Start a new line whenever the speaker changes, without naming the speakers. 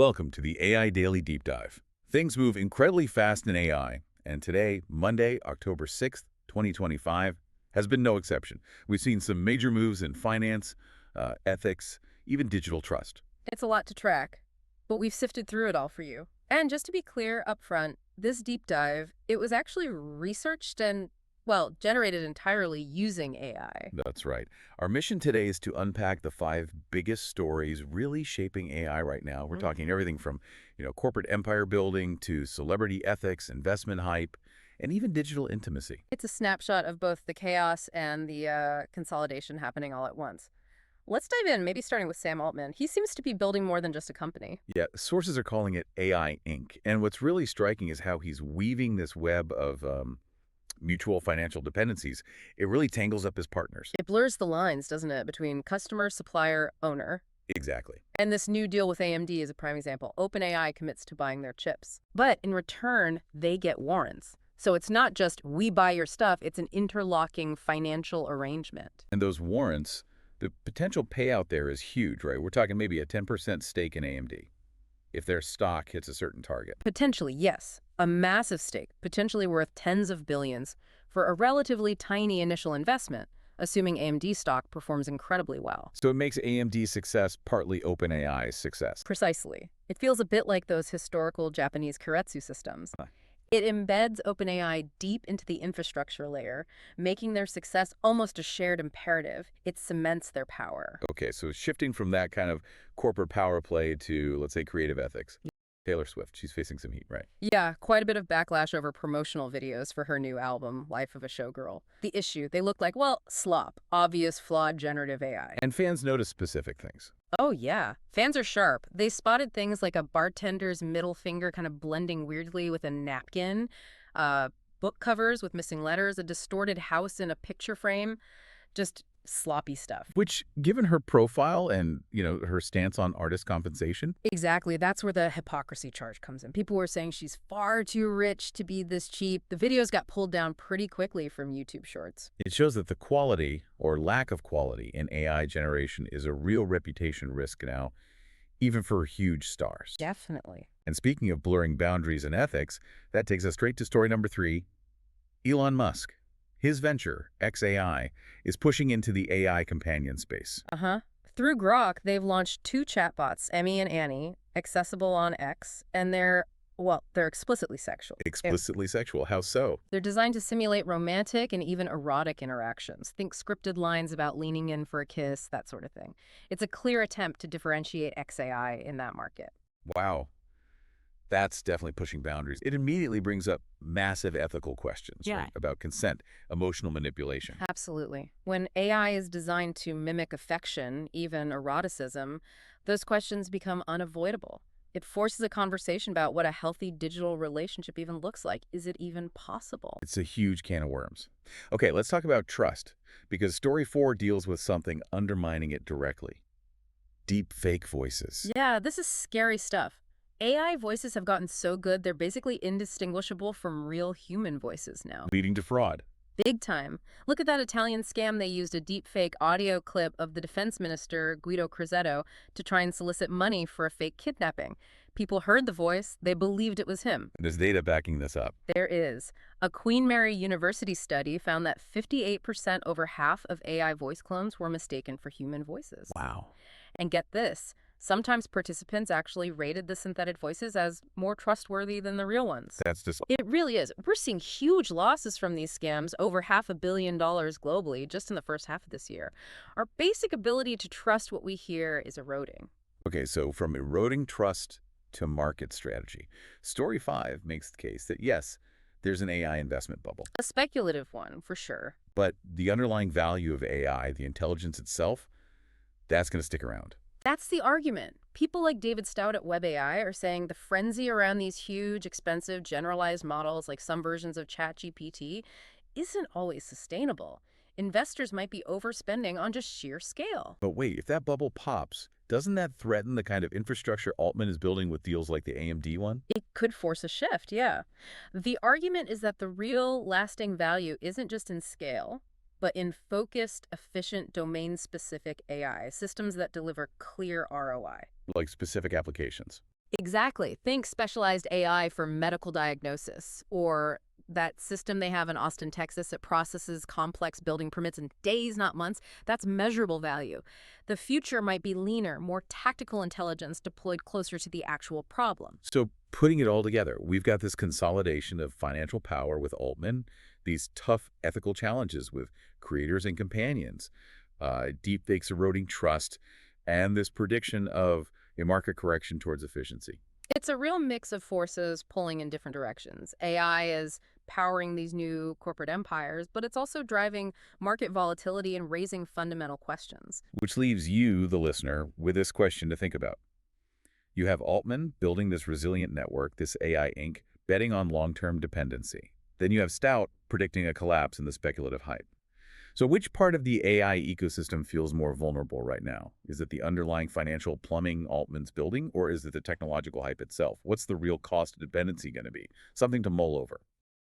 Welcome to the AI Daily Deep Dive. Things move incredibly fast in AI, and today, Monday, October 6th, 2025, has been no exception. We've seen some major moves in finance, ethics, even digital trust.
It's a lot to track, but we've sifted through it all for you. And just to be clear up front, this deep dive, it was actually researched and, well, generated entirely using AI.
That's right. Our mission today is to unpack the five biggest stories really shaping AI right now. We're talking everything from, corporate empire building to celebrity ethics, investment hype, and even digital intimacy.
It's a snapshot of both the chaos and the consolidation happening all at once. Let's dive in, maybe starting with Sam Altman. He seems to be building more than just a company.
Yeah, sources are calling it AI Inc. And what's really striking is how he's weaving this web of mutual financial dependencies. It really tangles up his partners.
It blurs the lines, doesn't it, between customer, supplier, owner.
Exactly.
And this new deal with AMD is a prime example. OpenAI commits to buying their chips. But in return, they get warrants. So it's not just we buy your stuff, it's an interlocking financial arrangement.
And those warrants, the potential payout there is huge, right? We're talking maybe a 10% stake in AMD if their stock hits a certain target.
Potentially, yes. A massive stake, potentially worth tens of billions, for a relatively tiny initial investment, assuming AMD stock performs incredibly well.
So it makes AMD's success partly OpenAI's success.
Precisely. It feels a bit like those historical Japanese keiretsu systems. It embeds OpenAI deep into the infrastructure layer, making their success almost a shared imperative. It cements their power.
Okay, so shifting from that kind of corporate power play to, let's say, creative ethics. Taylor Swift, she's facing some heat, right?
Yeah, quite a bit of backlash over promotional videos for her new album, Life of a Showgirl. The issue, they look like, well, slop, obvious flawed generative AI.
And fans notice specific things.
Oh, yeah. Fans are sharp. They spotted things like a bartender's middle finger kind of blending weirdly with a napkin, book covers with missing letters, a distorted house in a picture frame, just sloppy stuff.
Which, given her profile and, her stance on artist compensation.
Exactly. That's where the hypocrisy charge comes in. People were saying she's far too rich to be this cheap. The videos got pulled down pretty quickly from YouTube Shorts.
It shows that the quality or lack of quality in AI generation is a real reputation risk now, even for huge stars.
Definitely.
And speaking of blurring boundaries and ethics, that takes us straight to story number 3. Elon Musk. His venture, xAI, is pushing into the AI companion space.
Through Grok, they've launched 2 chatbots, Emmy and Annie, accessible on X, and they're explicitly sexual.
Explicitly sexual. How so?
They're designed to simulate romantic and even erotic interactions. Think scripted lines about leaning in for a kiss, that sort of thing. It's a clear attempt to differentiate xAI in that market.
Wow. That's definitely pushing boundaries. It immediately brings up massive ethical questions,
Yeah.
right? About consent, emotional manipulation.
Absolutely. When AI is designed to mimic affection, even eroticism, those questions become unavoidable. It forces a conversation about what a healthy digital relationship even looks like. Is it even possible?
It's a huge can of worms. Okay, let's talk about trust, because story 4 deals with something undermining it directly. Deep fake voices.
Yeah, this is scary stuff. AI voices have gotten so good, they're basically indistinguishable from real human voices now.
Leading to fraud.
Big time. Look at that Italian scam. They used a deepfake audio clip of the defense minister, Guido Crosetto, to try and solicit money for a fake kidnapping. People heard the voice. They believed it was him.
There's data backing this up.
There is. A Queen Mary University study found that 58%, over half of AI voice clones, were mistaken for human voices.
Wow.
And get this. Sometimes participants actually rated the synthetic voices as more trustworthy than the real ones.
That's just...
It really is. We're seeing huge losses from these scams, over $500 million globally, just in the first half of this year. Our basic ability to trust what we hear is eroding.
Okay, so from eroding trust to market strategy. Story 5 makes the case that, yes, there's an AI investment bubble.
A speculative one, for sure.
But the underlying value of AI, the intelligence itself, that's going to stick around.
That's the argument. People like David Stout at WebAI are saying the frenzy around these huge, expensive, generalized models, like some versions of ChatGPT, isn't always sustainable. Investors might be overspending on just sheer scale.
But wait, if that bubble pops, doesn't that threaten the kind of infrastructure Altman is building with deals like the AMD one?
It could force a shift, yeah. The argument is that the real lasting value isn't just in scale, but in focused, efficient, domain-specific AI, systems that deliver clear ROI.
Like specific applications.
Exactly. Think specialized AI for medical diagnosis, or that system they have in Austin, Texas that processes complex building permits in days, not months. That's measurable value. The future might be leaner, more tactical intelligence deployed closer to the actual problem.
So putting it all together, we've got this consolidation of financial power with Altman, these tough ethical challenges with creators and companions, deepfakes eroding trust, and this prediction of a market correction towards efficiency.
It's a real mix of forces pulling in different directions. AI is powering these new corporate empires, but it's also driving market volatility and raising fundamental questions.
Which leaves you, the listener, with this question to think about. You have Altman building this resilient network, this AI Inc., betting on long-term dependency. Then you have Stout predicting a collapse in the speculative hype. So which part of the AI ecosystem feels more vulnerable right now? Is it the underlying financial plumbing Altman's building, or is it the technological hype itself? What's the real cost of dependency going to be? Something to mull over.